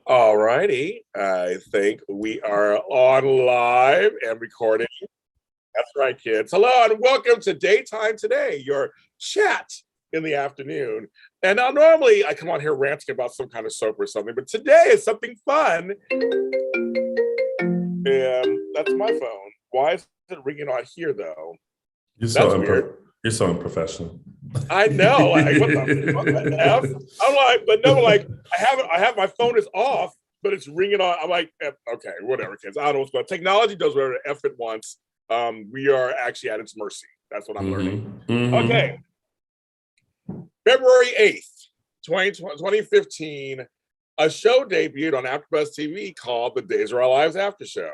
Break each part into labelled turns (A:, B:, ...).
A: All righty. I think we are on live and recording. That's right, kids. Hello and welcome to Daytime Today, your chat in the afternoon. And now normally I come on here ranting about some kind of soap or something, but today is something fun. And that's my phone. Why is it ringing on here though? That's weird.
B: You're so unprofessional.
A: I know. Like, what the F? I'm like, but no, like, I have my phone is off, but it's ringing on. I'm like, okay, whatever, kids. I don't know what's going on. Technology does whatever the F it wants. We are actually at its mercy. That's what I'm learning. Okay. February 8th, 2015, a show debuted on AfterBuzz TV called The Days of Our Lives After Show.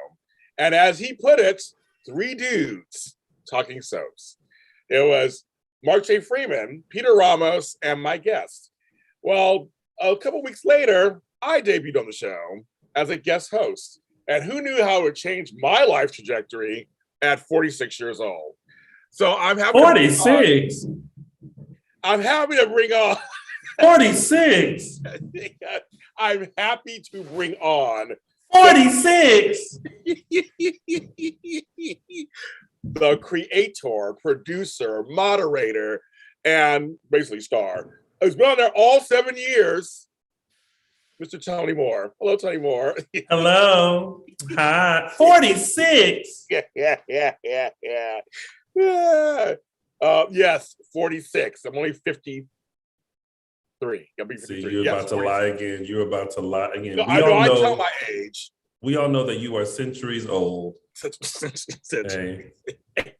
A: And as he put it, three dudes talking soaps. It was Mark J. Freeman, Peter Ramos, and my guest. Well, a couple weeks later, I debuted on the show as a guest host. And who knew how it would change my life trajectory at 46 years old? So I'm happy
B: 46.
A: I'm happy to bring on
B: 46.
A: I'm happy to bring on
B: 46.
A: The creator, producer, moderator, and basically star. He's been on there all 7 years. Mr. Tony Moore. Hello, Tony Moore.
B: Hello. Hi. 46.
A: Yeah. Yes, 46. I'm only 53. I'll be 53.
B: See, you're about to lie again. You're about to lie again.
A: No, I tell my age.
B: We all know that you are centuries old.
A: Centuries.
B: Hey.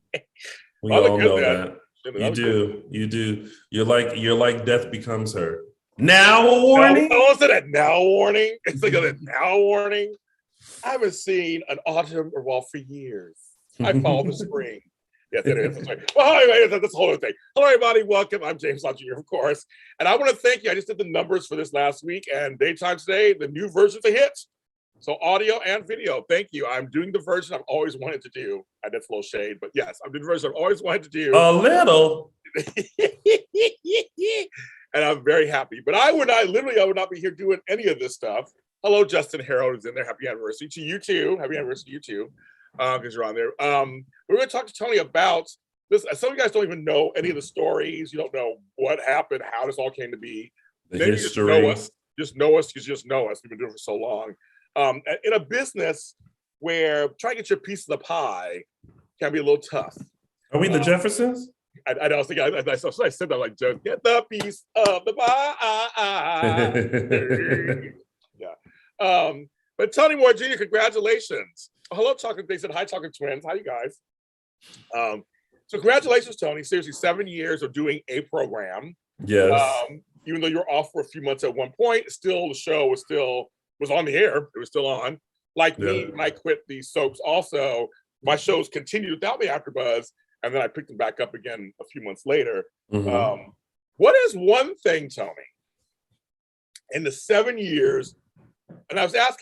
B: We all know that. You do. You're like Death Becomes Her. Now a warning?
A: Oh, is it a now warning? It's like a now warning. I haven't seen an autumn or fall for years. I follow the spring. Yes, it is. Well, anyway, that's the whole other thing. Hello, everybody. Welcome. I'm James Lott Jr., of course. And I want to thank you. I just did the numbers for this last week, and Daytime Today, the new version's a hit. So audio and video. Thank you. I'm doing the version I've always wanted to do. That's a little shade, but yes, I'm doing the version I've always wanted to do.
B: A little.
A: And I'm very happy. But I would not be here doing any of this stuff. Hello, Justin Harold is in there. Happy anniversary to you too. Happy anniversary to you too. Because you're on there. We're going to talk to Tony about this. Some of you guys don't even know any of the stories. You don't know what happened, how this all came to be.
B: The
A: Maybe
B: history.
A: You just know us because you just know us. We've been doing it for so long. In a business where trying to get your piece of the pie can be a little tough.
B: Are we the Jeffersons?
A: I was thinking, I said that like, just get the piece of the pie. Yeah. But Tony Moore Jr., congratulations. Hello, Chocolate. They said hi, Chocolate Twins. Hi, you guys. So congratulations, Tony. Seriously, 7 years of doing a program.
B: Yes.
A: Even though you were off for a few months at one point, still the show was on the air. It was still on. Like me, when I quit these soaps, also my shows continued without me after Buzz, and then I picked them back up again a few months later. What is one thing, Tony, in the 7 years? And I asked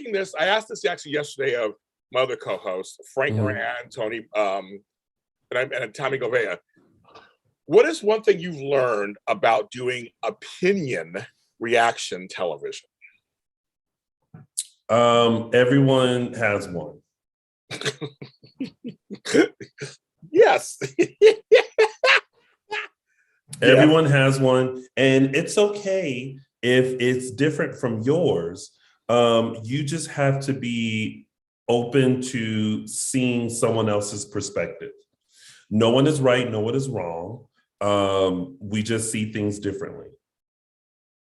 A: this actually yesterday of my other co-hosts, Frank Moran, Tony, and Tommy Govea. What is one thing you've learned about doing opinion reaction television?
B: Everyone has one.
A: Yes.
B: Everyone has one, and it's okay if it's different from yours. You just have to be open to seeing someone else's perspective. No one is right, no one is wrong. We just see things differently.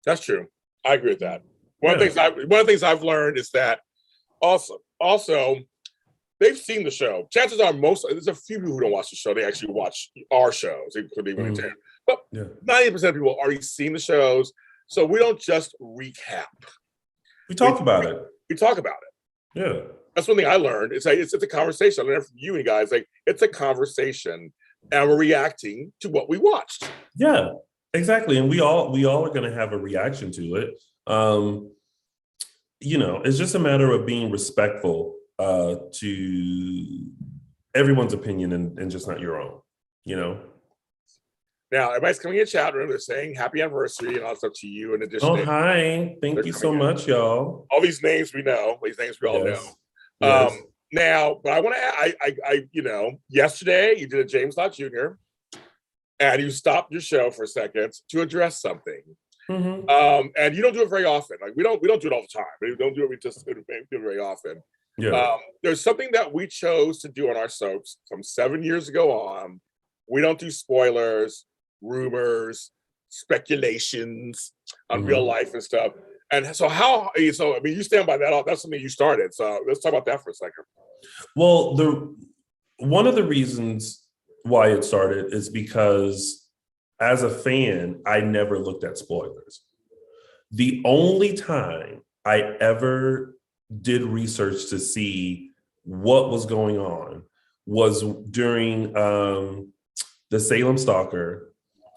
A: That's true. I agree with that. One of the things I've learned is that also they've seen the show. Chances are there's a few people who don't watch the show. They actually watch our shows. But 90% of people already seen the shows. So we don't just recap.
B: We talk about it.
A: We talk about it.
B: Yeah.
A: That's one thing I learned. It's like it's a conversation. I learned from you guys. Like it's a conversation, and we're reacting to what we watched.
B: Yeah, exactly. And we all are going to have a reaction to it. It's just a matter of being respectful to everyone's opinion and just not your own.
A: Now, everybody's coming in chat room. They're saying happy anniversary and all that stuff to you in addition.
B: Oh, hi. Thank you so much, y'all.
A: All these names we know. These names we all know.
B: Yes.
A: Now, but I want to, yesterday you did a James Lott Jr. and you stopped your show for a second to address something.
B: Mm-hmm.
A: And you don't do it very often. Like we don't do it all the time. We don't do it. We just do it very often.
B: Yeah.
A: There's something that we chose to do on our soaps from 7 years ago on. We don't do spoilers, rumors, speculations on real life and stuff. And so you stand by that. That's something you started. So let's talk about that for a second.
B: Well, one of the reasons why it started is because as a fan, I never looked at spoilers. The only time I ever did research to see what was going on was during the Salem Stalker,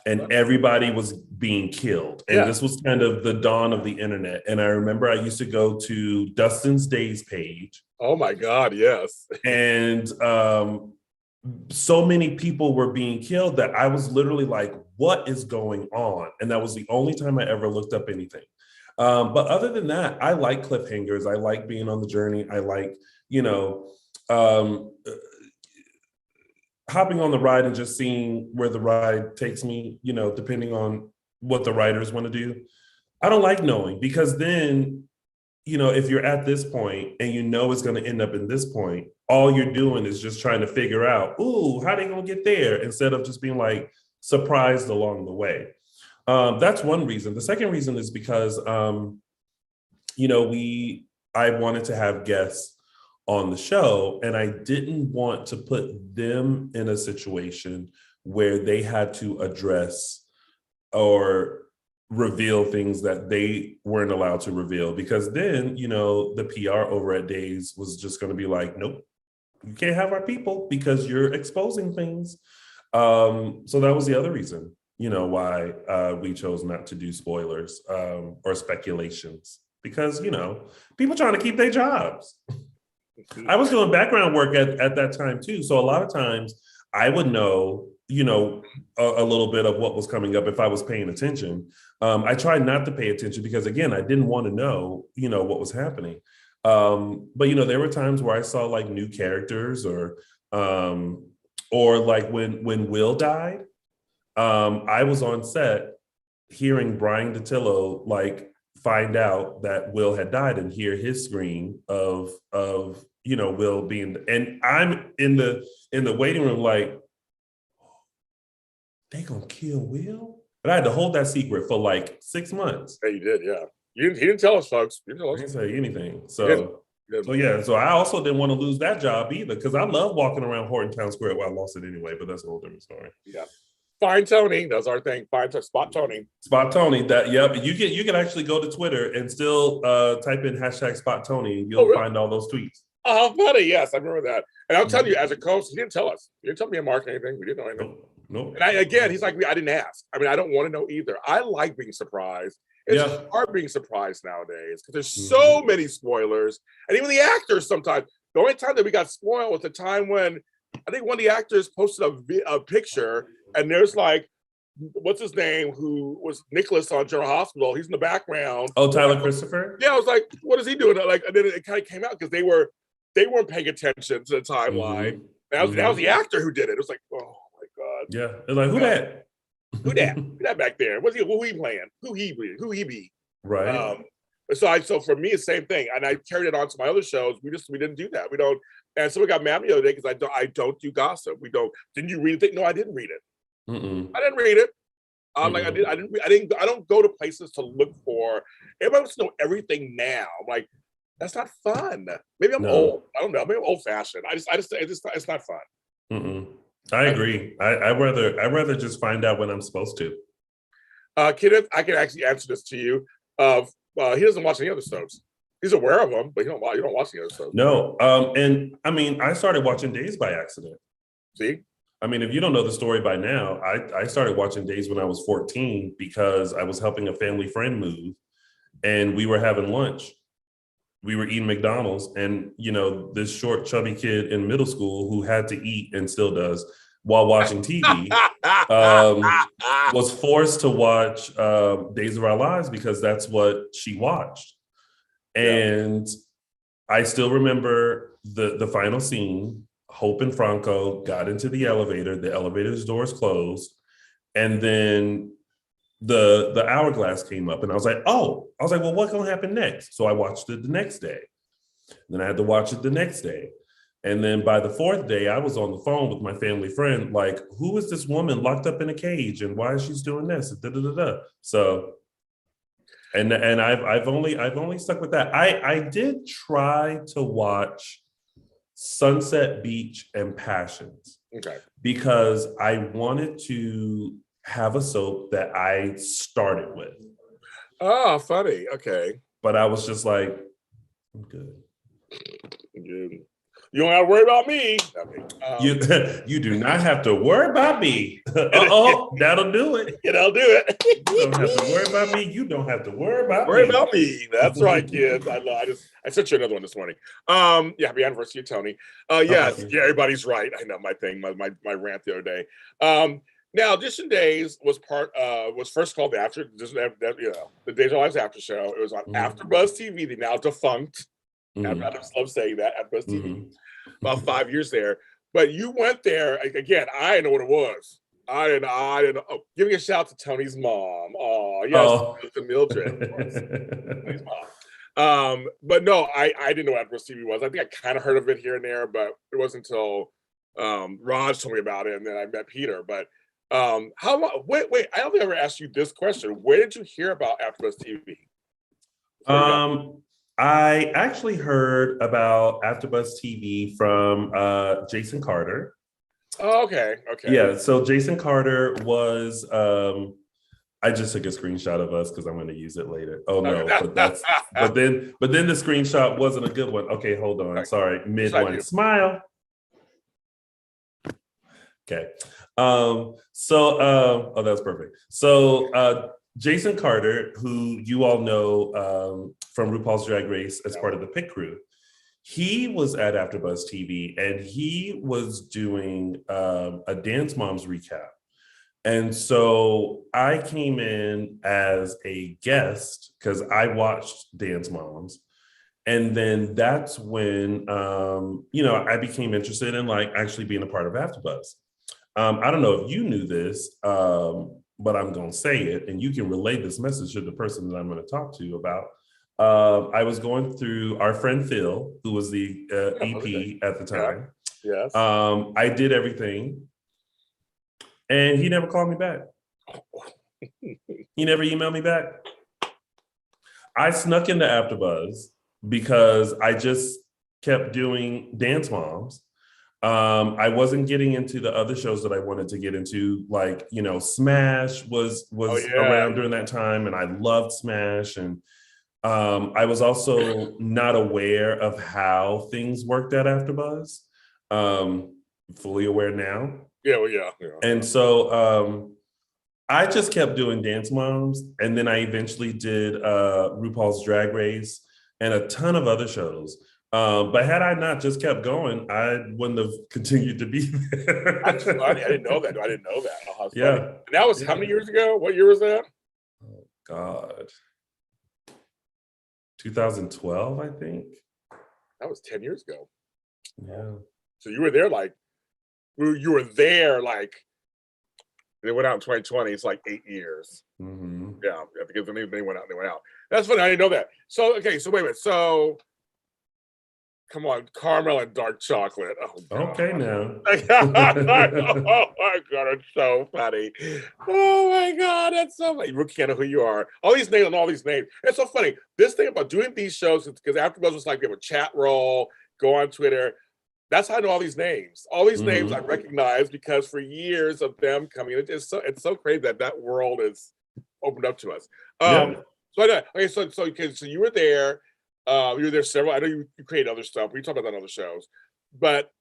B: and everybody was being killed. And this was kind of the dawn of the internet. And I remember I used to go to Dishin Days page.
A: Oh my God, yes.
B: And so many people were being killed that I was literally like, what is going on? And that was the only time I ever looked up anything. But other than that, I like cliffhangers. I like being on the journey. I like, hopping on the ride and just seeing where the ride takes me, depending on what the writers want to do. I don't like knowing, because then, if you're at this point and it's going to end up in this point, all you're doing is just trying to figure out, how they going to get there, instead of just being like surprised along the way. That's one reason. The second reason is because, I wanted to have guests on the show, and I didn't want to put them in a situation where they had to address or reveal things that they weren't allowed to reveal, because then, the PR over at Days was just going to be like, nope, you can't have our people because you're exposing things. So that was the other reason, why we chose not to do spoilers or speculations, because, people trying to keep their jobs. I was doing background work at that time too. So a lot of times I would know, a little bit of what was coming up if I was paying attention. I tried not to pay attention because, again, I didn't want to know, what was happening. But, there were times where I saw like new characters or like when Will died, I was on set hearing Brian DiTillo like find out that Will had died and hear his scream of Will being, and I'm in the waiting room like, they gonna kill Will? And I had to hold that secret for like 6 months.
A: Yeah, you did, yeah. He didn't tell us, folks. He
B: didn't say anything. So I also didn't want to lose that job either, because I love walking around Horton Town Square. Well, I lost it anyway, but that's a whole different story.
A: Yeah. Fine toning, that's our thing. Spot toning.
B: Spot toning. That you can actually go to Twitter and still type in #spot toning. You'll find all those tweets.
A: Oh, funny. Yes, I remember that. And I'll tell you, as a coach, he didn't tell us. He didn't tell me and Mark anything. We didn't know anything.
B: Nope.
A: And he's like, I didn't ask. I mean, I don't want to know either. I like being surprised. It's hard being surprised nowadays because there's so many spoilers. And even the actors sometimes. The only time that we got spoiled was the time when I think one of the actors posted a picture, and there's like, what's his name, who was Nicholas on General Hospital. He's in the background.
B: Oh, Tyler Christopher?
A: Yeah, I was like, what is he doing? Like, and then it kind of came out because they weren't paying attention to the timeline. That was the actor who did it. It was like, oh my God.
B: Yeah. They're like, who that?
A: Who that back there? Who he playing? Who he be?
B: Right.
A: So for me, it's the same thing. And I carried it on to my other shows. We didn't do that. We don't. And so we got mad at me the other day because I don't do gossip. We don't. Didn't you read it? No, I didn't read it. I didn't read it. Like I don't go to places to look for. Everybody wants to know everything now. I'm like, that's not fun. Maybe I'm old. I don't know. Maybe I'm old fashioned. It's not fun.
B: I agree. I'd rather just find out when I'm supposed to.
A: Kenneth, I can actually answer this to you. He doesn't watch any other soaps. He's aware of them, but you don't watch the other soaps.
B: No. And I mean, I started watching Days by accident.
A: See?
B: I mean, if you don't know the story by now, I started watching Days when I was 14 because I was helping a family friend move, and we were having lunch. We were eating McDonald's, and this short, chubby kid in middle school who had to eat and still does while watching TV, was forced to watch Days of Our Lives because that's what she watched. And I still remember the final scene. Hope and Franco got into the elevator's doors closed, and then the hourglass came up, and I was like, well, what's gonna happen next? So I watched it the next day. Then I had to watch it the next day. And then by the fourth day, I was on the phone with my family friend, like, who is this woman locked up in a cage and why is she doing this? So, and I've only stuck with that. I did try to watch Sunset Beach and Passions.
A: Okay.
B: Because I wanted to have a soap that I started with.
A: Oh, funny. Okay.
B: But I was just like, I'm good.
A: You don't have to worry about me.
B: You do not have to worry about me. That'll do it.
A: That'll do it.
B: You don't have to worry about me. You don't have to worry about
A: me. That's right, kids. I sent you another one this morning. Happy anniversary, Tony. Yes, everybody's right. I know my thing, my rant the other day. Now, Dishin Days was first called the Days of Lives After Show. It was on AfterBuzz TV, the now defunct. I just love saying that, AfterBuzz TV. About 5 years there, but you went there again. I didn't know what it was. I didn't know. Oh, giving a shout to Tony's mom. Oh, yes, to Mildred. Tony's mom. But no, I didn't know what AfterBuzz TV was. I think I kind of heard of it here and there, but it wasn't until Raj told me about it, and then I met Peter. But how long? Wait, I don't think I ever asked you this question. Where did you hear about AfterBuzz TV?
B: I actually heard about AfterBuzz TV from Jason Carter.
A: Oh, okay.
B: Yeah, so Jason Carter was. I just took a screenshot of us because I'm going to use it later. Oh no, but then the screenshot wasn't a good one. Okay, hold on. Sorry, mid one. Smile. Okay. Oh, that was perfect. So Jason Carter, who you all know from RuPaul's Drag Race as part of the Pit Crew, he was at AfterBuzz TV and he was doing a Dance Moms recap. And so I came in as a guest because I watched Dance Moms. And then that's when, I became interested in like actually being a part of AfterBuzz. I don't know if you knew this, but I'm going to say it, and you can relay this message to the person that I'm going to talk to about. I was going through our friend Phil, who was the EP at the time.
A: Yes.
B: I did everything, and he never called me back. He never emailed me back. I snuck into AfterBuzz because I just kept doing Dance Moms. I wasn't getting into the other shows that I wanted to get into, like, Smash was around during that time, and I loved Smash. And I was also not aware of how things worked at AfterBuzz. Fully aware now.
A: Yeah.
B: And so I just kept doing Dance Moms, and then I eventually did RuPaul's Drag Race and a ton of other shows. But had I not just kept going, I wouldn't have continued to be there.
A: That's funny. I didn't know that. Oh,
B: yeah.
A: Funny. And that was how many years ago? What year was that?
B: Oh, God. 2012, I think.
A: That was 10 years ago.
B: Yeah.
A: So you were there like, they went out in 2020. It's like 8 years.
B: Mm-hmm.
A: Yeah, because they went out. That's funny. I didn't know that. So, okay. So wait a minute. So, come on, caramel and dark chocolate. Oh, God.
B: Okay, now.
A: Oh my God, it's so funny. Oh my God, that's so funny. You can't know who you are. All these names. It's so funny. This thing about doing these shows, because AfterBuzz was like, we have a chat roll, go on Twitter. That's how I know all these names. All these names I recognize because for years of them coming, it's so crazy that world is opened up to us. So you were there. You were there several. I know you create other stuff. We talk about that on other shows, but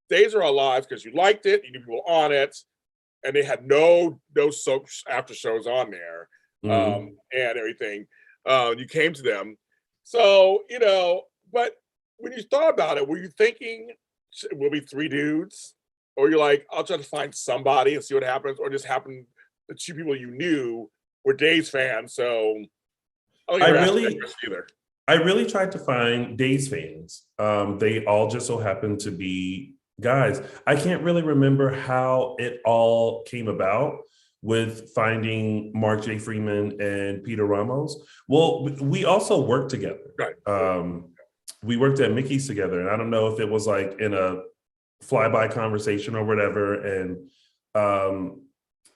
A: Days Are Our Lives because you liked it, you knew people on it, and they had no soap after shows on there, and everything. You came to them, so But when you thought about it, were you thinking we'll be three dudes, or you're like, I'll try to find somebody and see what happens, or just happen the two people you knew were Days fans, so I don't either.
B: I really tried to find Days fans. They all just so happened to be guys. I can't really remember how it all came about with finding Mark J. Freeman and Peter Ramos. Well, we also worked together.
A: Right.
B: We worked at Mickey's together, and I don't know if it was like in a flyby conversation or whatever, and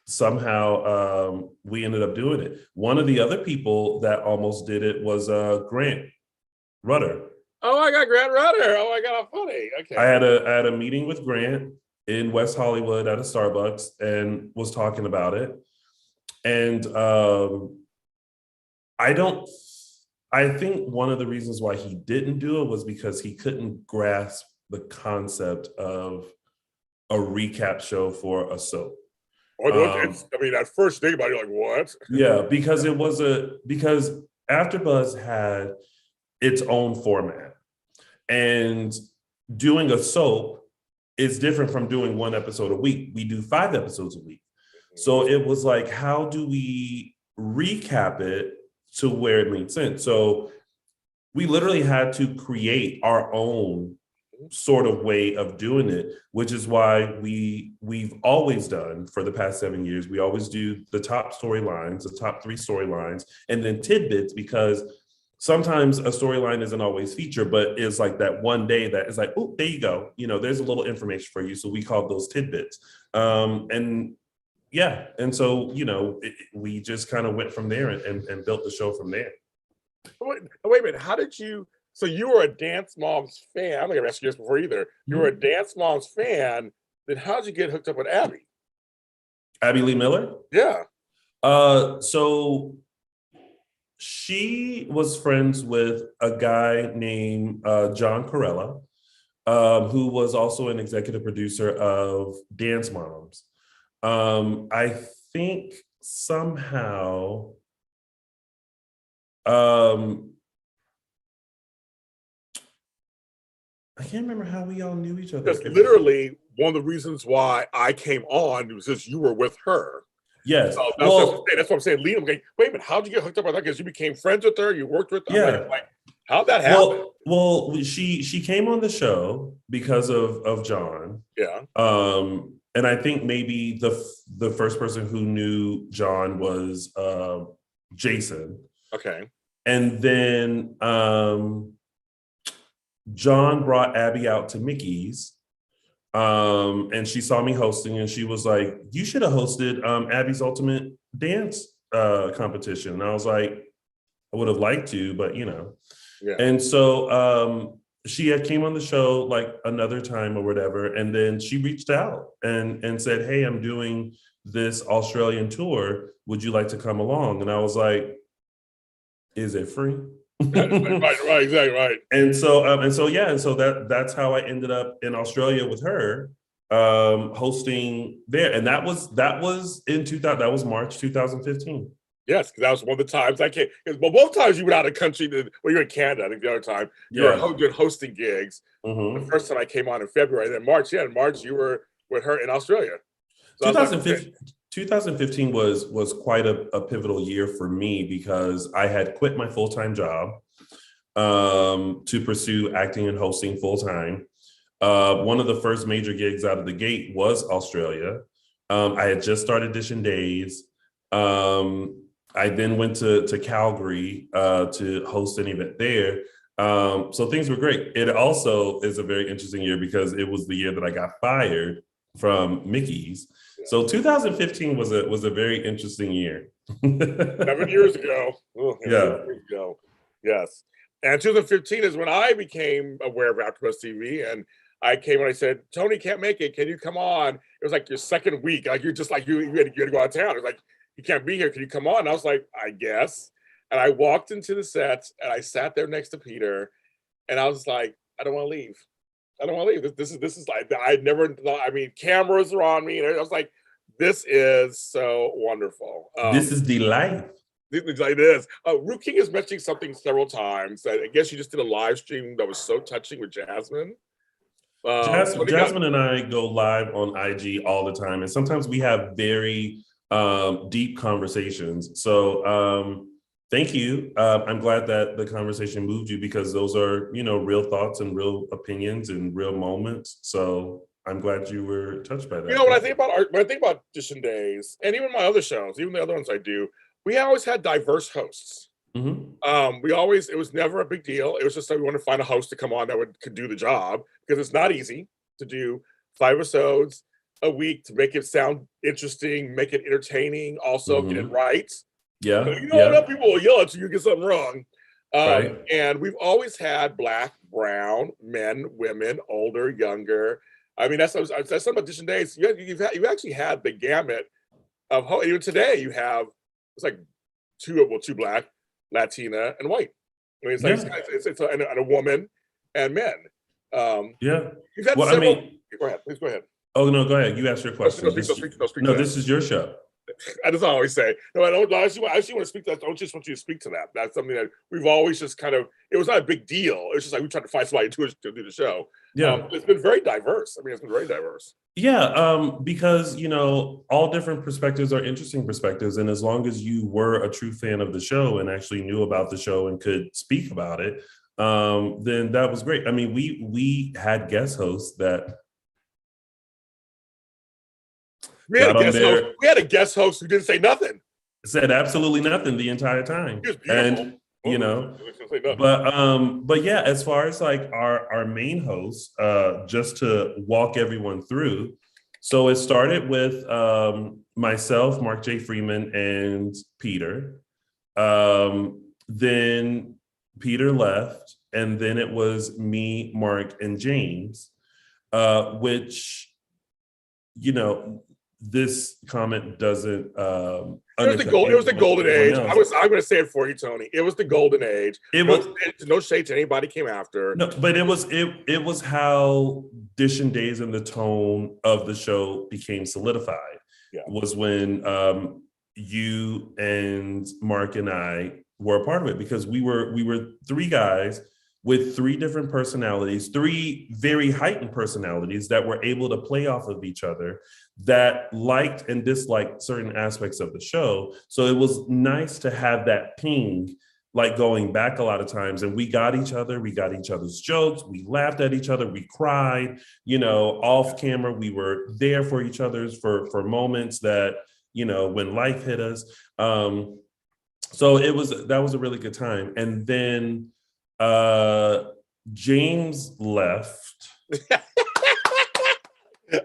B: somehow we ended up doing it. One of the other people that almost did it was Grant Rudder.
A: Oh, I got Grant Rudder. Oh my God, how funny. Okay.
B: I had a meeting with Grant in West Hollywood at a Starbucks and was talking about it. And I think one of the reasons why he didn't do it was because he couldn't grasp the concept of a recap show for a soap.
A: At first think about it, you're like, what?
B: Yeah, because because AfterBuzz had its own format, and doing a soap is different from doing one episode a week. We do 5 episodes a week. So it was like, how do we recap it to where it made sense? So we literally had to create our own sort of way of doing it, which is why we've always done for the past 7 years. We always do the top storylines, the top 3 storylines, and then tidbits, because sometimes a storyline isn't always featured, but it's like that one day that is like, oh, there you go. There's a little information for you. So we call those tidbits. And so, we just kind of went from there and built the show from there.
A: Wait a minute. How did you? So you were a Dance Moms fan. I'm not gonna ask you this before either. You were a Dance Moms fan. Then how did you get hooked up with Abby?
B: Abby Lee Miller?
A: Yeah.
B: So she was friends with a guy named John Corella, who was also an executive producer of Dance Moms. I think somehow I can't remember how we all knew each other.
A: Because literally one of the reasons why I came on was just you were with her.
B: Yes.
A: So that's what I'm saying. Lena, wait a minute, how'd you get hooked up with her? Because you became friends with her, you worked with her.
B: Yeah.
A: Like, how'd that happen?
B: Well, she came on the show because of John.
A: Yeah.
B: And I think maybe the first person who knew John was Jason.
A: Okay.
B: And then John brought Abby out to Mickey's. And she saw me hosting, and she was like, you should have hosted Abby's Ultimate Dance competition. And I was like, I would have liked to, but Yeah. And so she had came on the show like another time or whatever, and then she reached out and said, hey, I'm doing this Australian tour. Would you like to come along? And I was like, is it free?
A: right, exactly, right.
B: And so that's how I ended up in Australia with her, hosting there. And that was in 2000. That was March 2015.
A: Yes, because that was one of the times I came. Well, both times you were out of country. You're in Canada. I think the other time you were doing hosting gigs. Mm-hmm. The first time I came on in February, then March. Yeah, in March you were with her in Australia. So
B: 2015 was quite a pivotal year for me, because I had quit my full-time job to pursue acting and hosting full-time. One of the first major gigs out of the gate was Australia. I had just started Dishin Days. I then went to Calgary to host an event there. So things were great. It also is a very interesting year because it was the year that I got fired from Mickey's. So 2015 was a very interesting year.
A: 7 years ago. Oh,
B: yeah.
A: 7 years ago. Yes. And 2015 is when I became aware of AfterBuzz TV, and I came and I said, Tony can't make it. Can you come on? It was like your second week. Like you're just like you had to go out of town. It was like, you can't be here. Can you come on? And I was like, I guess. And I walked into the set and I sat there next to Peter, and I was like, I don't want to leave. I don't want to leave. This is like, I never thought, I mean, cameras are on me. And I was like, this is so wonderful.
B: This is the life.
A: It is. Root King is mentioning something several times. I guess you just did a live stream that was so touching with Jasmine.
B: Jasmine and I go live on IG all the time, and sometimes we have very deep conversations. So thank you. I'm glad that the conversation moved you, because those are, real thoughts and real opinions and real moments. So I'm glad you were touched by that.
A: When I think about Dishin Days, and even my other shows, even the other ones I do, we always had diverse hosts.
B: Mm-hmm.
A: It was never a big deal. It was just that we wanted to find a host to come on that could do the job, because it's not easy to do 5 episodes a week, to make it sound interesting, make it entertaining, also get it right.
B: Yeah.
A: Enough people will yell at you, get something wrong.
B: Right.
A: And we've always had Black, brown, men, women, older, younger. I mean, that's something about Dishin Days. You've actually had the gamut of even today. You have, it's like two Black, Latina, and white. I mean, it's a woman and men. You've had several. Go ahead. Please go ahead.
B: Oh no, go ahead. You asked your question.
A: This is
B: your show.
A: That's what I always say. No, I don't. I actually want to speak to that. I don't just want you to speak to that. That's something that we've always just kind of. It was not a big deal. It was just like we tried to find somebody to do the show.
B: Yeah,
A: it's been very diverse. I mean, it's been very diverse.
B: Yeah, because all different perspectives are interesting perspectives, and as long as you were a true fan of the show and actually knew about the show and could speak about it, then that was great. I mean, we had guest hosts that.
A: We had a guest host who didn't say nothing.
B: Said absolutely nothing the entire time.
A: He was beautiful.
B: But yeah, as far as like our main host, just to walk everyone through. So it started with myself, Mark J. Freeman, and Peter. Then Peter left, and then it was me, Mark, and James, which, this comment doesn't. It
A: was the golden age. I'm going to say it for you, Tony. It was the golden age. No shade to anybody came after.
B: No, but it was how Dishin Days and the tone of the show became solidified.
A: Yeah.
B: Was when you and Mark and I were a part of it, because we were 3 guys with 3 different personalities, 3 very heightened personalities that were able to play off of each other, that liked and disliked certain aspects of the show. So it was nice to have that ping, like going back a lot of times, and we got each other's jokes, we laughed at each other, we cried, off camera, we were there for each other's for moments that, when life hit us. So that was a really good time. And then James left.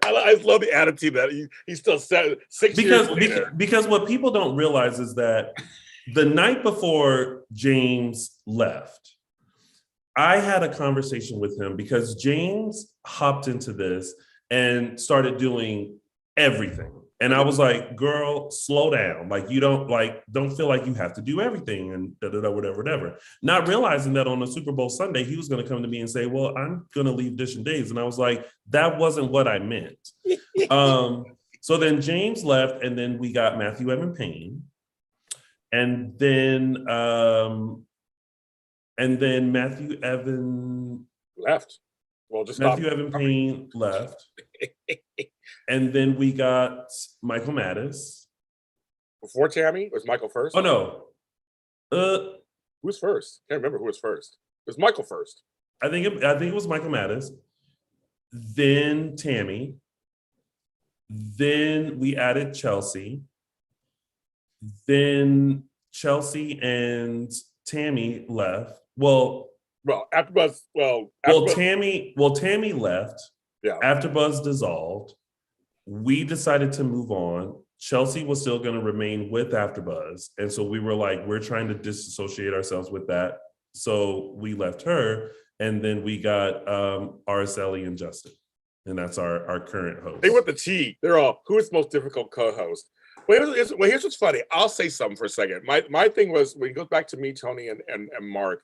A: I love the attitude that he still said 6 years later.
B: Because what people don't realize is that the night before James left, I had a conversation with him, because James hopped into this and started doing everything. And I was like, girl, slow down. Like, you don't feel like you have to do everything and whatever. Not realizing that on a Super Bowl Sunday, he was going to come to me and say, well, I'm going to leave Dishin Days. And I was like, that wasn't what I meant. So then James left, and then we got Matthew Evan Payne. And then Matthew Evan
A: left. Well, just
B: Matthew Evan Payne left. And then we got Michael Mattis.
A: Before Tammy? Was Michael first?
B: Oh, no.
A: Who was first? Can't remember who was first. It was Michael first.
B: I think it was Michael Mattis. Then Tammy. Then we added Chelsea. Then Chelsea and Tammy left. Tammy left.
A: Yeah.
B: AfterBuzz dissolved. We decided to move on. Chelsea was still going to remain with AfterBuzz, and so we were like, we're trying to disassociate ourselves with that. So we left her, and then we got Araceli and Justin, and that's our current host.
A: They went the T. They're all, who is the most difficult co-host? Well, here's what's funny. I'll say something for a second. My thing was, when it goes back to me, Tony, and Mark,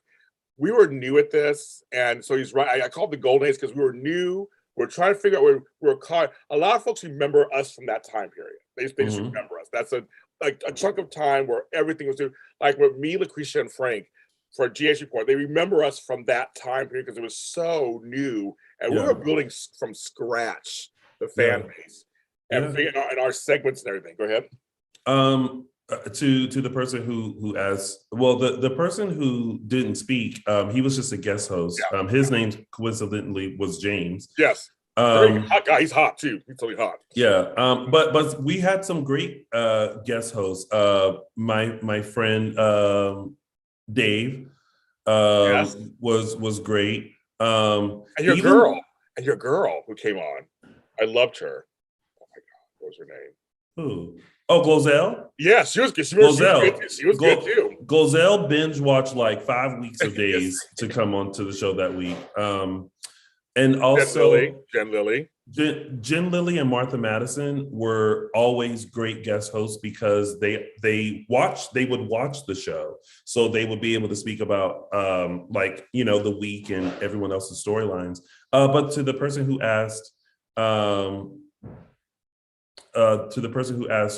A: we were new at this, and so he's right. I called the golden age because we were new. We're trying to figure out we're caught. A lot of folks remember us from that time period. They just remember us. That's a chunk of time where everything was like with me, Lucretia, and Frank for GH Report. They remember us from that time period because it was so new and we
B: Yeah.
A: were building from scratch the fan base and and our segments and everything. Go ahead.
B: To the person who asked, well, the person who didn't speak, he was just a guest host.
A: Yeah.
B: His name coincidentally was James.
A: Yes. Very hot guy. He's hot too. He's totally hot.
B: Yeah. But we had some great guest hosts. My friend Dave was great.
A: And your girl who came on, I loved her. Oh my God, what was her name?
B: Who? Oh, Glozell?
A: Yeah, she was good. She was good too.
B: Glozell binge watched like 5 weeks of days to come onto the show that week. And also
A: Jen Lilly
B: and Martha Madison were always great guest hosts because they would watch the show, so they would be able to speak about the week and everyone else's storylines. But to the person who asked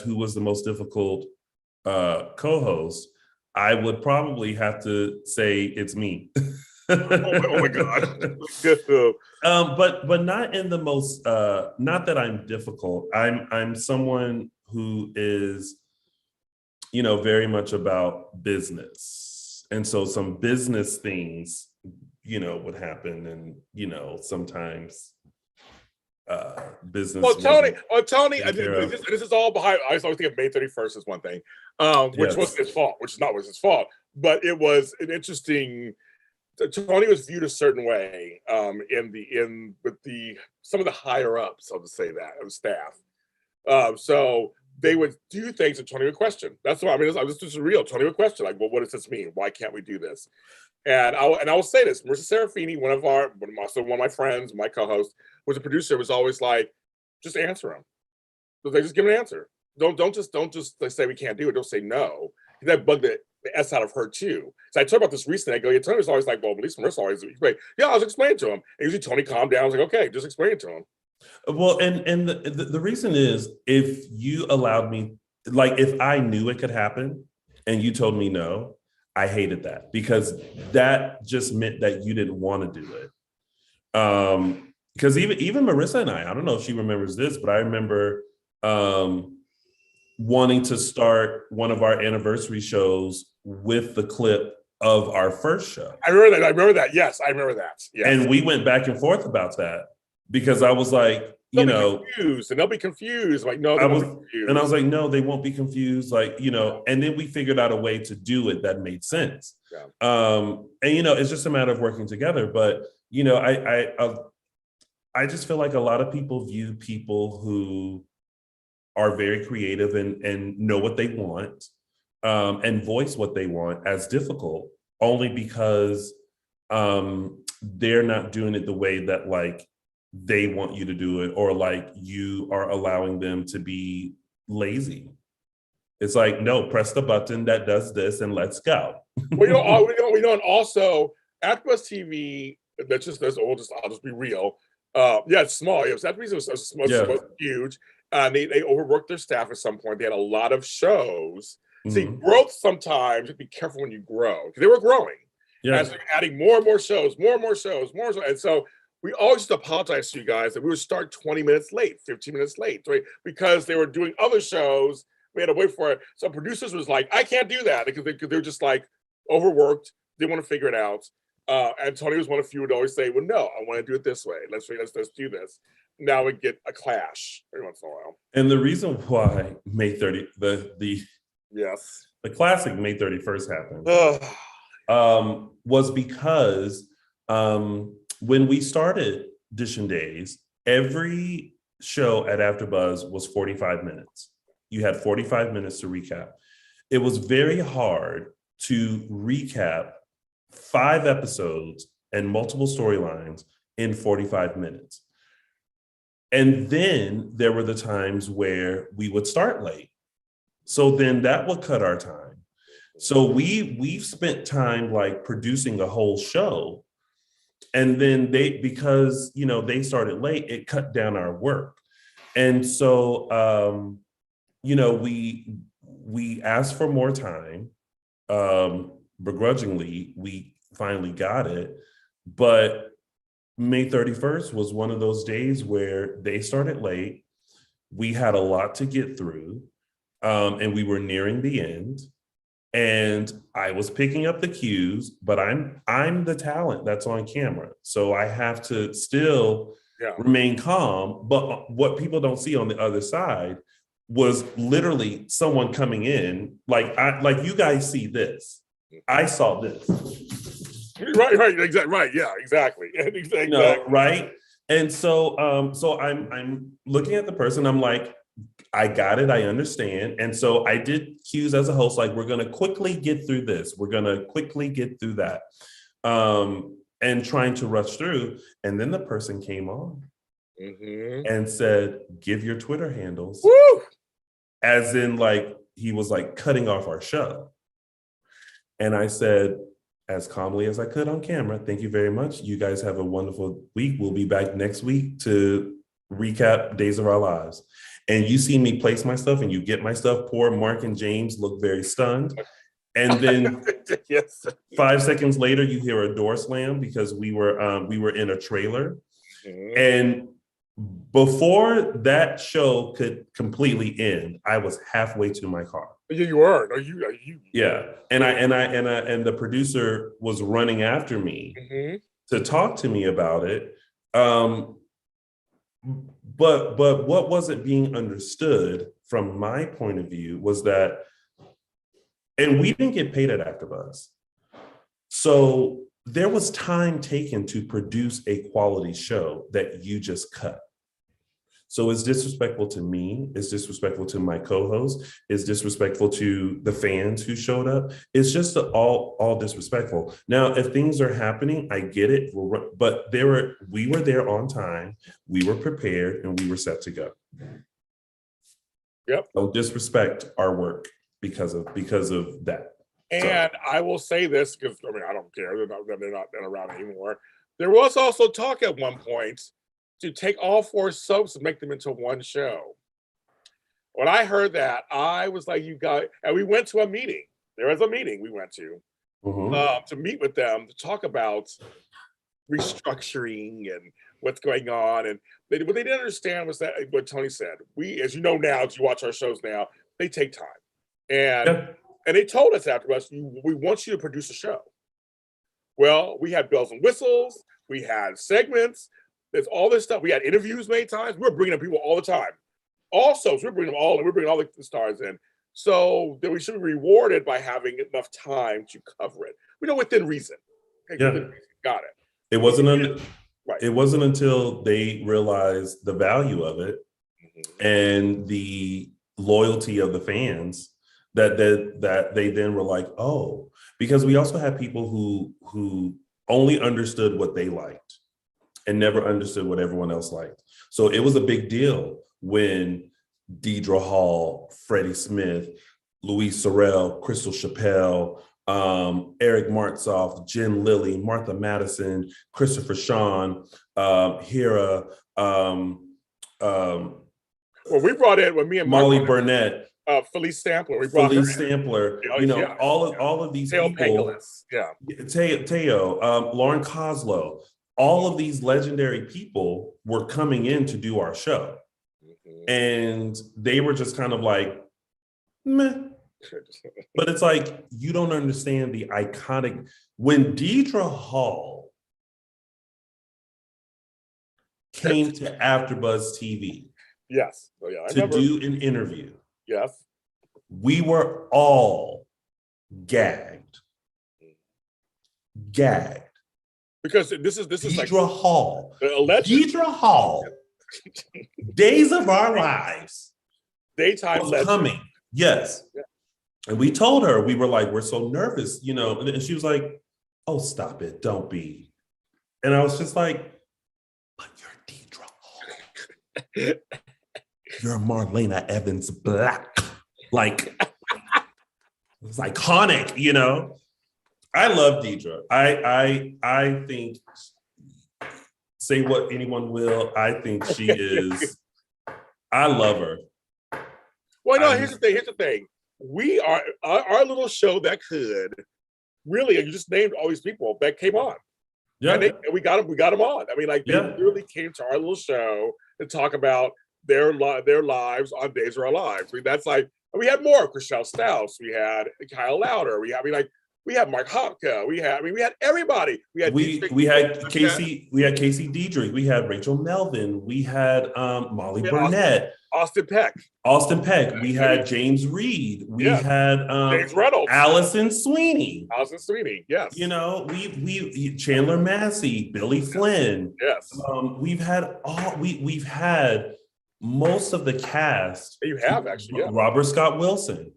B: who was the most difficult co-host, I would probably have to say it's me.
A: Oh my God.
B: But not in the most not that I'm difficult. I'm someone who is, very much about business. And so some business things, would happen, and sometimes business.
A: Tony, this is all behind. I was always thinking May 31st is one thing, which wasn't his fault, which is not was his fault, but it was an interesting. Tony was viewed a certain way with some of the higher ups, I'll just say that, of staff. So they would do things that Tony would question. That's why this is real. Tony would question, like, well, what does this mean? Why can't we do this? And I will say this: Marissa Serafini, one of my friends, my co-host, was a producer. Was always like, just answer them. So they just give an answer. Don't just say we can't do it. Don't say no. That bugged the S out of her too. So I talked about this recently. I go, Tony was always like, well, at least Marissa always like, yeah, I was explaining to him. And usually Tony calmed down. I was like, okay, just explain it to him.
B: Well, and the reason is, if you allowed me, like, if I knew it could happen and you told me no, I hated that, because that just meant that you didn't want to do it. Because even Marissa and I don't know if she remembers this, but I remember wanting to start one of our anniversary shows with the clip of our first show.
A: I remember that. Yes, I remember that. Yes.
B: And we went back and forth about that, because I was like,
A: they'll be confused. Like, no,
B: I was like, no, they won't be confused. Like, and then we figured out a way to do it that made sense.
A: Yeah.
B: And it's just a matter of working together. But I just feel like a lot of people view people who are very creative and know what they want and voice what they want as difficult, only because they're not doing it the way that, like, they want you to do it, or like you are allowing them to be lazy. It's like, no, press the button that does this and let's go.
A: Well, and also AfterBuzz TV, I'll just be real. It's small. It was that reason it was huge. They overworked their staff at some point. They had a lot of shows. Mm-hmm. See, growth sometimes, be careful when you grow, because they were growing. Yeah. As they're adding more and more shows. And so we always just apologize to you guys that we would start 20 minutes late, 15 minutes late, right? Because they were doing other shows. We had to wait for it. So producers was like, I can't do that, because they're just like overworked. They want to figure it out. And Tony was one of few who would always say, well, no, I want to do it this way. Let's do this. Now we get a clash every once in a while.
B: And the reason why May 30, the classic May 31st happened was because when we started Dishin Days, every show at AfterBuzz was 45 minutes. You had 45 minutes to recap. It was very hard to recap 5 episodes and multiple storylines in 45 minutes. And then there were the times where we would start late. So then that would cut our time. So we've spent time like producing a whole show. And then because they started late, it cut down our work. And so we asked for more time. Begrudgingly, we finally got it. But May 31st was one of those days where they started late. We had a lot to get through, and we were nearing the end. And I was picking up the cues, but I'm the talent that's on camera, so I have to still remain calm. But what people don't see on the other side was literally someone coming in, like you guys see this. I saw this.
A: Right, exactly. Right, yeah, exactly. Exactly.
B: No, right. And so, so I'm looking at the person. I'm like, I got it. I understand. And so I did cues as a host, like, we're going to quickly get through this. We're going to quickly get through that. And trying to rush through. And then the person came on and said, give your Twitter handles.
A: Woo!
B: As in, like, he was like cutting off our show. And I said, as calmly as I could on camera, thank you very much. You guys have a wonderful week. We'll be back next week to recap Days of Our Lives. And you see me place my stuff and you get my stuff. Poor Mark and James look very stunned. And then 5 seconds later, you hear a door slam because we were in a trailer. And before that show could completely end, I was halfway to my car.
A: Yeah, you were. Are you?
B: Yeah, and the producer was running after me to talk to me about it. But what wasn't being understood from my point of view was that, and we didn't get paid at AfterBuzz, so there was time taken to produce a quality show that you just cut. So it's disrespectful to me, it's disrespectful to my co-host, it's disrespectful to the fans who showed up. It's just all disrespectful. Now, if things are happening, I get it, but we were there on time, we were prepared, and we were set to go.
A: Yep.
B: Don't disrespect our work because of that.
A: And I will say this, because I don't care, they're not around anymore. There was also talk at one point to take all 4 soaps and make them into one show. When I heard that, I was like, you guys, and we went to a meeting. There was a meeting we went to meet with them to talk about restructuring and what's going on. And what they didn't understand was that what Tony said, we, as you know now, as you watch our shows now, they take time. And they told us afterwards, we want you to produce a show. Well, we had bells and whistles, we had segments, there's all this stuff. We had interviews many times. We're bringing up people all the time. Also, so we're bringing all the stars in. So that we should be rewarded by having enough time to cover it. Within reason. Okay,
B: yeah.
A: Within reason. Got it.
B: It wasn't until they realized the value of it and the loyalty of the fans that they then were like, oh, because we also had people who only understood what they liked and never understood what everyone else liked. So it was a big deal when Deidre Hall, Freddie Smith, Louise Sorrell, Crystal Chappelle, Eric Martzoff, Jen Lilly, Martha Madison, Christopher Sean, Hira,
A: well, we brought in, when me and
B: Molly Burnett,
A: Felice Sampler.
B: All of these
A: Teo
B: people. Teo, Lauren Koslow. All of these legendary people were coming in to do our show. And they were just kind of like, meh. But it's like, you don't understand the iconic, when Deidre Hall came to AfterBuzz TV to do an interview.
A: Yes.
B: We were all gagged.
A: Because this is
B: Deidre Hall. Deidre Hall. Days of Our Lives.
A: Daytime
B: was
A: legend.
B: Coming. Yes. Yeah. And we told her, we were like, we're so nervous, and she was like, oh, stop it. Don't be. And I was just like, but you're Deidre Hall. You're Marlena Evans Black. Like, it's iconic, I love Deidre. I think, say what anyone will, I think she is, I love her.
A: Well, no, here's the thing. We are, our little show that could, really, you just named all these people that came on.
B: Yeah.
A: And we got them on. I mean, like they literally came to our little show to talk about their lives on Days of Our Lives. I mean, that's like, we had more. Chriselle Stous, we had Kyle Lauder, we had Mark Hopka, we had everybody. We had
B: Casey Diedrich, we had Rachel Melvin, we had Molly Burnett,
A: Austin Peck.
B: We had James Reed, we had
A: James Reynolds,
B: Allison Sweeney,
A: yes.
B: You know, we Chandler Massey, Billy Flynn.
A: Yes.
B: We've had most of the cast.
A: You have actually, yeah.
B: Robert Scott Wilson,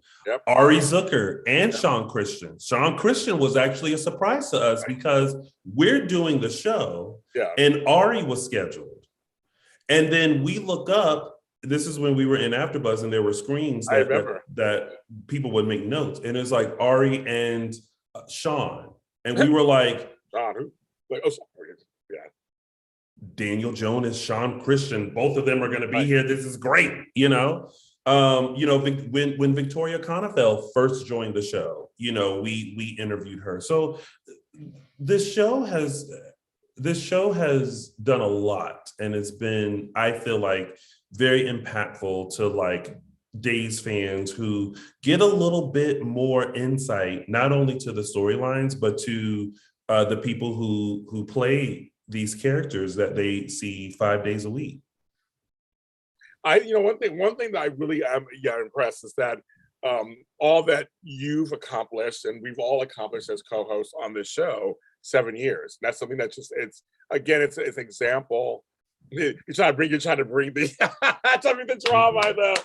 B: Ari Zucker, and Sean Christian. Sean Christian was actually a surprise to us because we're doing the show and Ari was scheduled. And then we look up, this is when we were in AfterBuzz and there were screens that people would make notes. And it's like Ari and Sean. And we were like, Daniel Jonas, Sean Christian, both of them are going to be here. This is great, you know. When Victoria Konefeld first joined the show, you know, we interviewed her. So this show has done a lot, and it's been, I feel like, very impactful to like Days fans who get a little bit more insight, not only to the storylines, but to the people who play these characters that they see 5 days a week.
A: One thing that I really am impressed is that all that you've accomplished and we've all accomplished as co-hosts on this show, 7 years. And that's something that just it's an example. You're trying to bring the something the drama.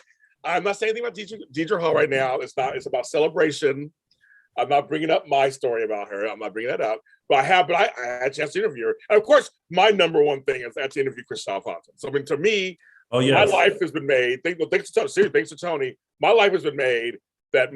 A: I'm not saying anything about Deidre Hall right now. It's about celebration. I'm not bringing up my story about her. I'm not bringing that up. But I had a chance to interview her. And of course, my number one thing is to interview Christophe Fontaine. So I mean, to me, my life has been made. Thanks to Tony. My life has been made that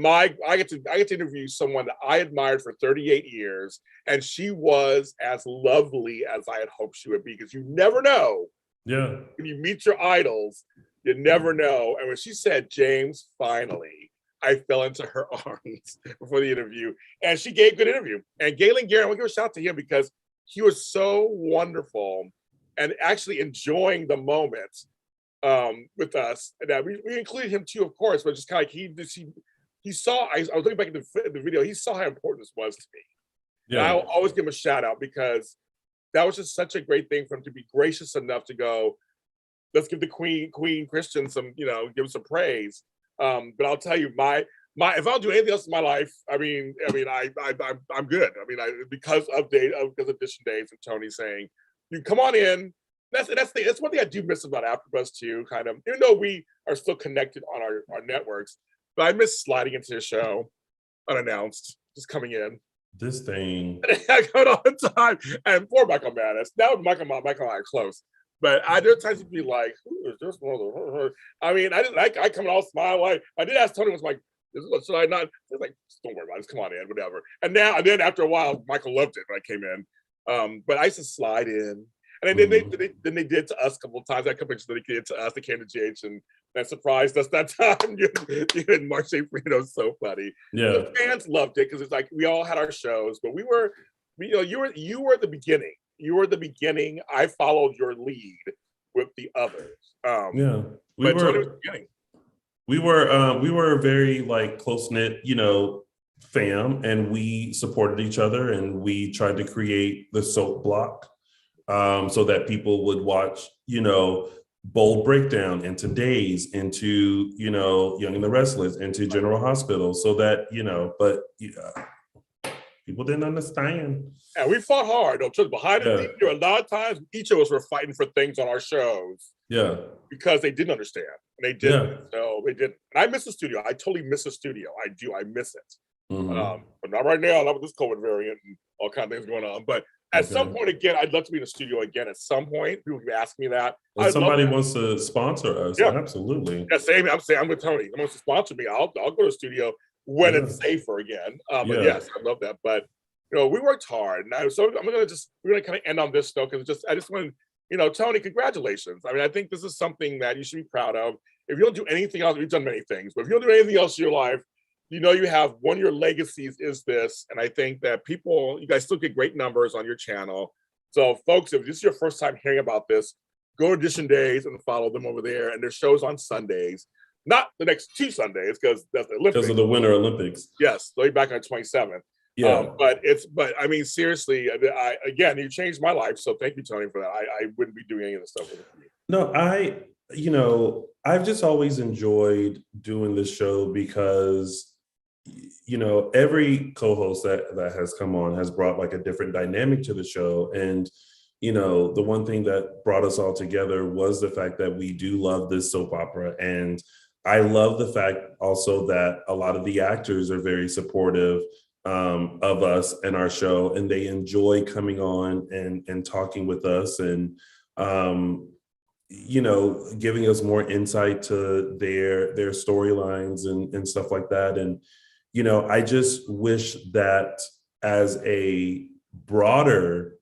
A: I get to interview someone that I admired for 38 years, and she was as lovely as I had hoped she would be. Because you never know.
B: Yeah.
A: When you meet your idols, you never know. And when she said, "James, finally," I fell into her arms before the interview, and she gave a good interview. And Galen Guerin, we'll give a shout out to him because he was so wonderful and actually enjoying the moment with us. And we included him too, of course, but just kind of like he saw. I was looking back at the video. He saw how important this was to me. Yeah, and I'll always give him a shout out because that was just such a great thing for him to be gracious enough to go, let's give the Queen Christian some, give him some praise. But I'll tell you, my if I don't do anything else in my life, I'm good. I mean, because of Dishin Days and Tony saying, "You come on in." That's one thing I do miss about AfterBuzz too. Kind of, even though we are still connected on our networks, but I miss sliding into the show unannounced, just coming in.
B: This thing
A: I go all the time, and poor Michael Madness. Now Michael and I are close. But there are times to be like, who is this mother? I mean, I come in all smile. I did ask Tony, was like, should I not? He's like, don't worry about it, come on in, whatever. And then after a while, Michael loved it when I came in. But I used to slide in. And then they did to us a couple of times. That couple of they did to us. They came to GH and surprised us that time. You and Marche Frito was so funny. Yeah. The fans loved it because it's like we all had our shows, but you were the beginning. You were the beginning. I followed your lead with the others.
B: We were very like close-knit, fam, and we supported each other, and we tried to create the soap block so that people would watch, Bold Breakdown, into Days, into, Young and the Restless, into General Hospital, so that, people didn't understand.
A: And we fought hard. Behind the scenes, a lot of times, each of us were fighting for things on our shows. Yeah. Because they didn't understand. And they didn't. Yeah. So they didn't. And I miss the studio. I totally miss the studio. I do. I miss it. Mm-hmm. But not right now. Not with this COVID variant and all kinds of things going on. But at some point, again, I'd love to be in the studio again. At some point, people keep asking me that.
B: If somebody wants to sponsor us, absolutely.
A: Yeah, same. I'm with Tony. If wants to sponsor me, I'll go to the studio when it's safer again. But yes, I love that. But we worked hard. Now, so we're gonna kind of end on this though, because I just want Tony, congratulations. I mean, I think this is something that you should be proud of. If you don't do anything else, we've done many things, but if you don't do anything else in your life, you have one of your legacies is this. And I think that you guys still get great numbers on your channel. So, folks, if this is your first time hearing about this, go to Dishin Days and follow them over there. And their shows on Sundays, not the next 2 Sundays because that's the Olympics.
B: Because of the Winter Olympics.
A: Yes, they'll be back on 27th.
B: Yeah.
A: But I mean, seriously, again, you changed my life. So thank you, Tony, for that. I wouldn't be doing any of this stuff with you.
B: No, I've just always enjoyed doing this show because, every co-host that has come on has brought like a different dynamic to the show. And, the one thing that brought us all together was the fact that we do love this soap opera. And I love the fact also that a lot of the actors are very supportive of us and our show, and they enjoy coming on and talking with us and, giving us more insight to their storylines and stuff like that. And, I just wish that as a broader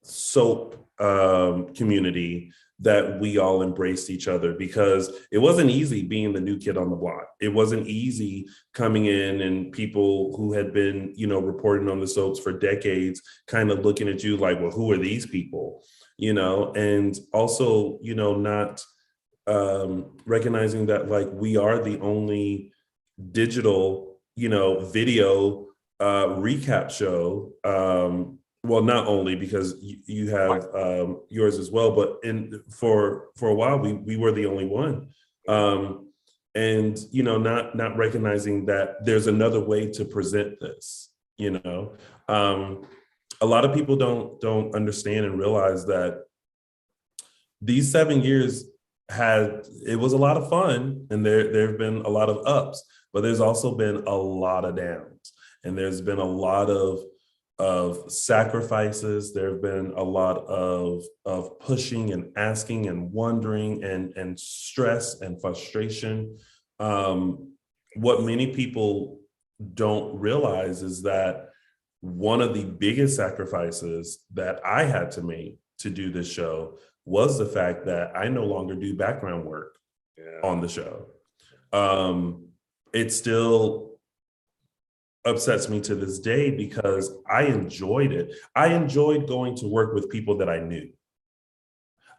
B: soap community, that we all embraced each other, because it wasn't easy being the new kid on the block. It wasn't easy coming in and people who had been, reporting on the soaps for decades kind of looking at you like, well, who are these people? And also, not recognizing that like we are the only digital, video recap show. Well, not only because you have yours as well, but for a while we were the only one, and not recognizing that there's another way to present this. A lot of people don't understand and realize that these 7 years it was a lot of fun, and there have been a lot of ups, but there's also been a lot of downs, and there's been a lot of sacrifices. There have been a lot of pushing and asking and wondering and stress and frustration. What many people don't realize is that one of the biggest sacrifices that I had to make to do this show was the fact that I no longer do background work on the show. It still upsets me to this day because I enjoyed it. I enjoyed going to work with people that I knew.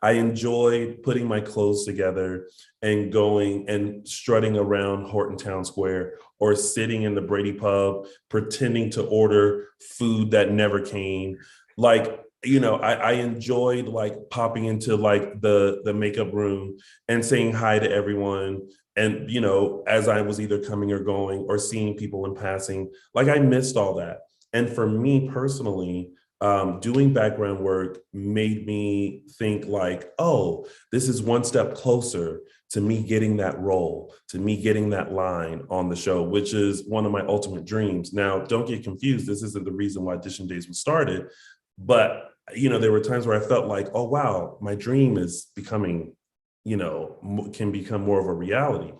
B: I enjoyed putting my clothes together and going and strutting around Horton Town Square, or sitting in the Brady Pub, pretending to order food that never came. Like, I enjoyed like popping into like the makeup room and saying hi to everyone. And, as I was either coming or going or seeing people in passing, like I missed all that. And for me personally, doing background work made me think like, oh, this is one step closer to me getting that role, to me getting that line on the show, which is one of my ultimate dreams. Now, don't get confused. This isn't the reason why Dishin Days was started, but, there were times where I felt like, oh, wow, my dream is becoming, can become more of a reality.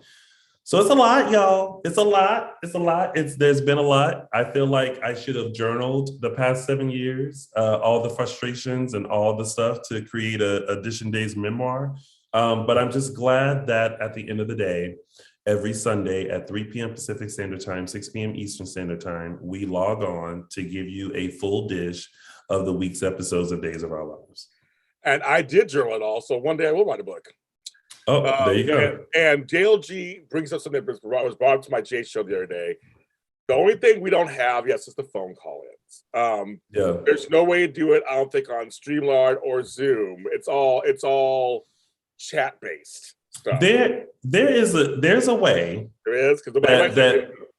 B: So it's a lot, y'all. It's a lot. There's been a lot. I feel like I should have journaled the past 7 years, all the frustrations and all the stuff to create a Dishin Days memoir. But I'm just glad that at the end of the day, every Sunday at 3 p.m. Pacific Standard Time, 6 p.m. Eastern Standard Time, we log on to give you a full dish of the week's episodes of Days of Our Lives.
A: And I did journal it all, so one day I will write a book.
B: Oh, there you go.
A: And JLG brings up something that was brought up to my J show the other day. The only thing we don't have, yes, is the phone call-ins. There's no way to do it, I don't think, on Streamlard or Zoom. It's all chat-based stuff.
B: There's a way.
A: There is, because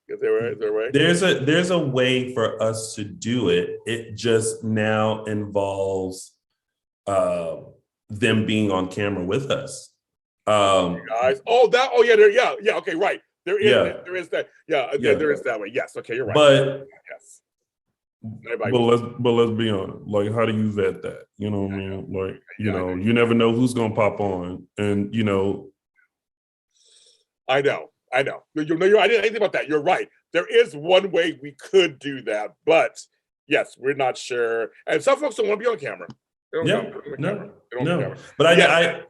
A: is there a way?
B: There's a way for us to do it. It just now involves them being on camera with us.
A: Guys, okay, right. There is that. There is that way. Yes, okay, you're right.
B: But
A: yes.
B: But let's be honest. Like, how do you vet that? You know what I mean? Like, you never know who's gonna pop on, and
A: I know. I didn't think about that. You're right. There is one way we could do that, but yes, we're not sure. And some folks don't want to be on camera.
B: No. But I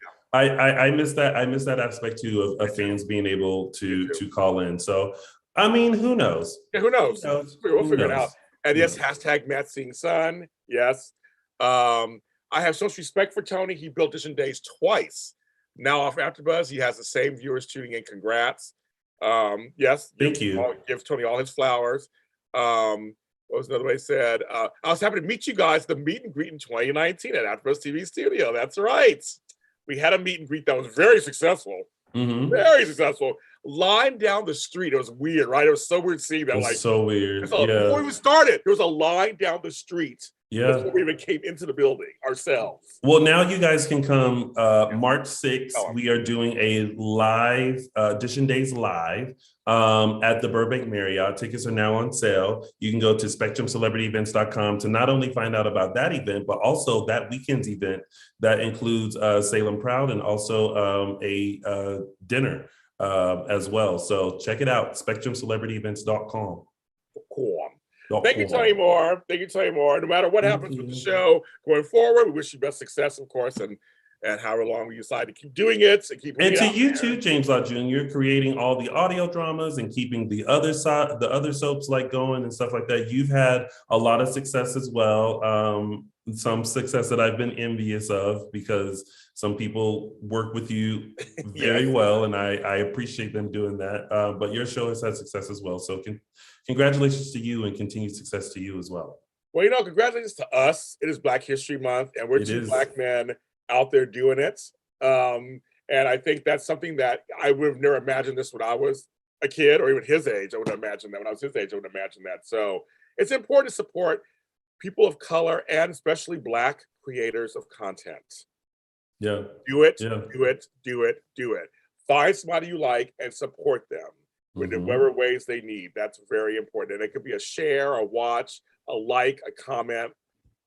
B: miss that. I miss that aspect too of fans being able to call in. So, I mean, who knows?
A: Yeah, who knows? We'll figure it out. And yes, hashtag Matt Seeing Sun. Yes. I have so much respect for Tony. He built Dishin Days twice. Now off AfterBuzz, he has the same viewers tuning in. Congrats. Yes,
B: Thank you.
A: Give Tony all his flowers. What was another way said? I was happy to meet you guys at the meet and greet in 2019 at AfterBuzz TV studio. That's right. We had a meet and greet that was very successful. Very successful. Line down the street. It was weird, right? It was so weird seeing that.
B: It was so weird.
A: Before we even started, there was a line down the street.
B: Yeah.
A: Before we even came into the building ourselves.
B: Well, now you guys can come March 6th. We are doing a live, Dishin Days live at the Burbank Marriott. Tickets are now on sale. You can go to spectrumcelebrityevents.com to not only find out about that event, but also that weekend's event that includes Salem Proud and also a dinner as well. So check it out, spectrumcelebrityevents.com.
A: Cool. Thank you, Tony Moore. Thank you, Tony Moore. No matter what happens with the show going forward, we wish you best success, of course, and however long we decide to keep doing it and keep.
B: And to you too, James Lott Jr., creating all the audio dramas and keeping the other soaps like going and stuff like that. You've had a lot of success as well. Some success that I've been envious of because some people work with you very well, and I appreciate them doing that. But your show has had success as well. So congratulations to you and continued success to you as well.
A: Well, congratulations to us. It is Black History Month, and we're two Black men out there doing it. And I think that's something that I would have never imagined this when I was a kid or even his age. I wouldn't imagine that when I was his age. I wouldn't imagine that. So it's important to support people of color and especially Black creators of content.
B: Yeah.
A: Do it, do it, do it, do it. Find somebody you like and support them in whatever ways they need. That's very important. And it could be a share, a watch, a like, a comment,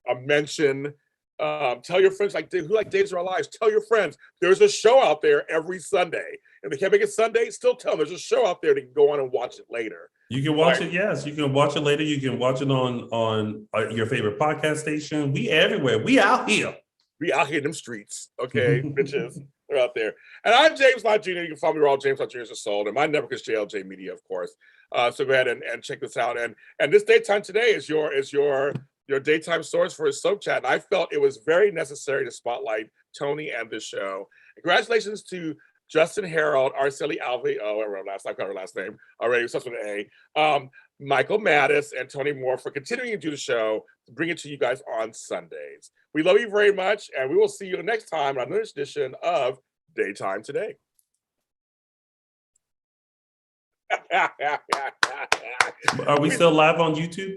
A: a mention. Tell your friends, who like Days of Our Lives, tell your friends there's a show out there every Sunday. If they can't make it Sunday, still tell them there's a show out there they can go on and watch it later.
B: You can watch it, yes. You can watch it later. You can watch it on your favorite podcast station. We everywhere. We out here.
A: We out here in them streets, okay, bitches. They're out there. And I'm James Lott Jr. You can follow me where all James Lott Jr. is sold. And my network is JLJ Media, of course. So go ahead and check this out. And this Daytime Today is your daytime source for his soap chat. And I felt it was very necessary to spotlight Tony and this show. Congratulations to Justin Harold, Arceli Alvi, I've got her last name already, starts with an A. Michael Mattis and Tony Moore for continuing to do the show, to bring it to you guys on Sundays. We love you very much, and we will see you next time on another edition of Daytime Today.
B: Are we still live on YouTube, though?